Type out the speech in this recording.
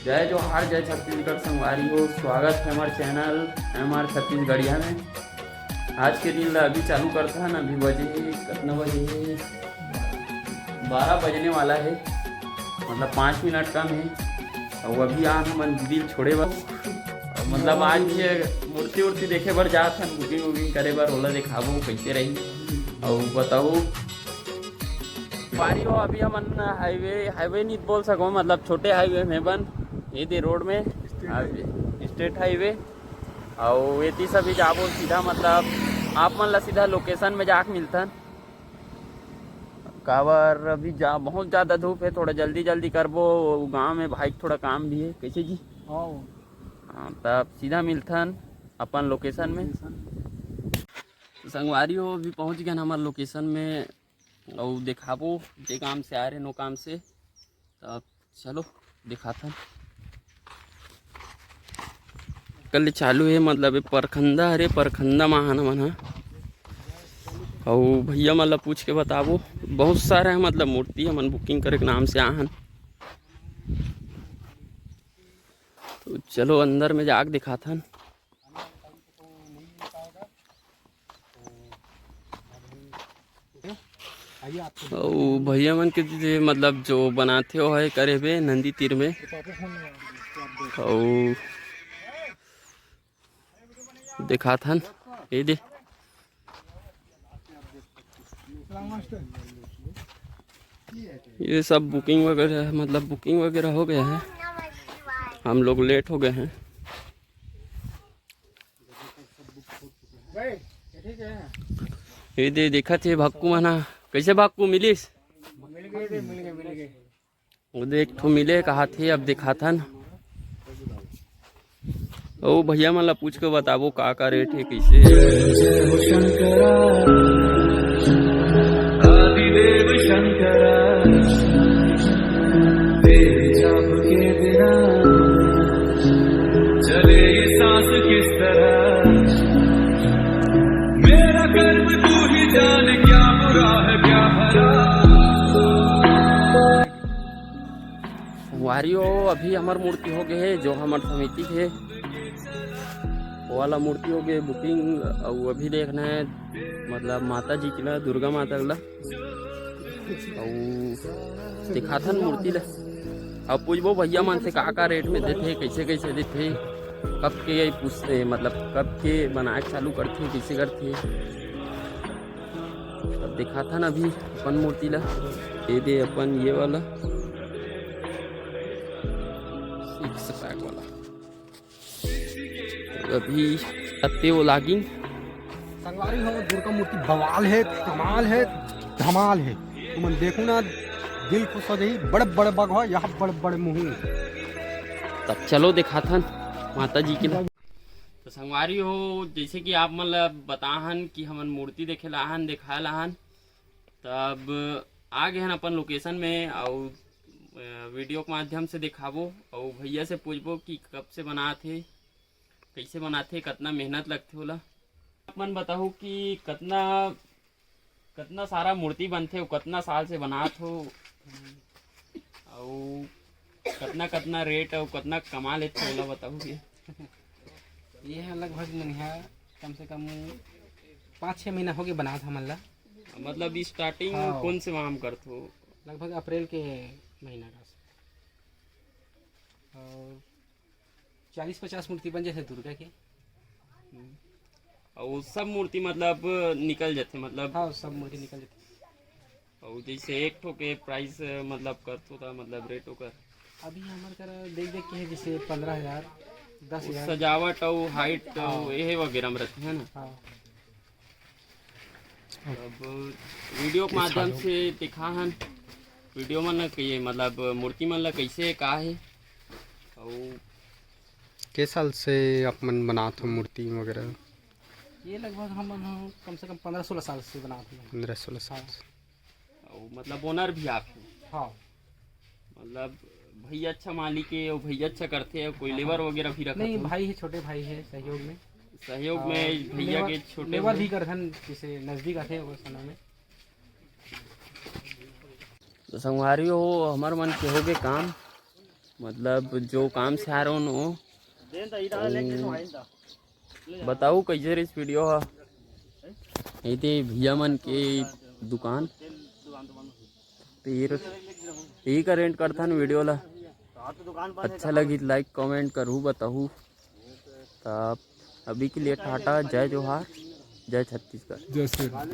जय जोहार, जय छत्तीसगढ़ संगवारी हो। स्वागत है हमारे चैनल MR छत्तीसगढ़िया में। आज के दिन ला अभी चालू करता है ना। अभी बजे कितना बजे, 12 बजने वाला है, मतलब 5 मिनट कम है। और अभी हम मंदिर छोड़े बर, मतलब आज मूर्ति उर्ति देखे बर जात हन, बुकिंग वुकिंग करे बर। ओला दिखाबो कैसे रही और बताओ बारी हो। अभी हमन हाईवे नहीं बोल सको, मतलब छोटे हाईवे में बन ये दे रोड में स्टेट हाईवे। और ये सभी जाबो सीधा, मतलब आप मन ला सीधा लोकेशन में जाके मिलता। काबर अभी जा बहुत ज़्यादा धूप है, थोड़ा जल्दी जल्दी करबो। गांव में भाई थोड़ा काम भी है। कैसे जी? हाँ, तब सीधा मिलथन अपन लोकेशन में। संगवारी हो अभी पहुँच गए हमारे लोकेशन में। और दिखाबो जे काम से आ रहे नो काम से, तब चलो दिखाता। कल चालू है, मतलब परखंदा, अरे परखंदा महाना मन है। और भैया मतलब पूछ के बताबो, बहुत सारा है मतलब मूर्ति है मन बुकिंग करे के नाम से आहन। तो चलो अंदर में जाके दिखाथन। और भैया मन के मतलब जो बनाते हो है करे हुए नंदी तीर में। और दिखाथन ये दे, ये सब बुकिंग वगैरह, मतलब बुकिंग वगैरह हो गया है। हम लोग लेट हो गए हैं। ये दे देखा थे भक्कू मना, कैसे भक्कू मिलिस? वो देख ठो मिले कहा थे, अब दिखा था न। ओ भैया मतलब पूछ के बताबो का रेट है कैसे। आदिदेव शंकरा तेरे जाप के बिना चले ये सांस किस तरह। मेरा कर्म तू ही जान, क्या बुरा है क्या भला। वारियो अभी हमार मूर्ति हो गए है, जो हमार समिति है वो वाला मूर्ति हो गए बुकिंग। और अभी देखना है मतलब माता जी की ला, दुर्गा माता ला। और दिखाथन मूर्ति ला। अब पूछबो भैया मन से का रेट में देते, कैसे कैसे देते, कब के पूछते, मतलब कब के बनाए चालू करते, कैसे करते। अब दिखाथन अभी अपन मूर्ति ला। दे अपन ये वाला 6 पैक वाला अभी अत्ते वो लागिंग। संगवारी हो, दुर्गा मूर्ति बवाल है, कमाल है, धमाल है। तुम देखो ना, दिल खुश हो जाई। बड़े बड़े बग हो, यहाँ बड़े बड़े मुँह। तब चलो दिखाथन माता जी के लिए। तो संगवारी हो, जैसे कि आप मतलब बताहन कि हमन मूर्ति देखे लाहन, दिखा लाहन, तब आ गए हन अपन लोकेशन में। और वीडियो के माध्यम से दिखाबो और भैया से पूछबो कि कब से बनाते, कैसे बनाते, कितना मेहनत लगते होला। अपन बताओ कि कितना सारा मूर्ति बनते हो, कितना साल से बनात हो, और कितना रेट और कितना कमा लेते होला बताओ। ये है लगभग मनिहा कम से कम 5-6 महीना हो गए बना था मन ला। मतलब स्टार्टिंग कौन से माह में करते हो? लगभग अप्रैल के महीना का। और 40-50 मूर्ति बन जाते दुर्गा के। और सब मूर्ति मतलब निकल जाते, मतलब हाँ, सब मूर्ति निकल जाती। और जैसे एक ठो के प्राइस मतलब करते था, मतलब रेट होकर अभी हमारे तरह देख देख के है, जैसे 15,000, 10,000 सजावट और हाइट ये वगैरह में रहते हैं ना। हाँ। अब वीडियो के माध्यम से दिखा हन वीडियो मन कहिए, मतलब मूर्ति मन ला कैसे का है। और के साल से अपन बनाते हो मूर्ति वगैरह? ये लगभग हम कम से कम 15-16 साल से बनाते हैं। 15-16 साल। और मतलब ओनर भी आप हैं? हाँ, मतलब भैया अच्छा मालिक है और भैया अच्छा करते हैं, कोई लेबर वगैरह भी रखते? नहीं, भाई है, छोटे भाई है, सहयोग में भैया के छोटे लेबर भी करथन, जैसे नजदीक आते हैं वो समय में। तो संगवारी हो हमार मन के हो गए काम, मतलब जो काम से आ रहा हूँ बताऊ कैसे इस वीडियो है ये भैया मन के दुकान फिर यही का रेंट करता न वीडियो ला अच्छा लगी लाइक कमेंट करूँ बताऊँ। तब अभी के लिए टाटा, जय जोहार, जय छत्तीसगढ़। जय श्री राम।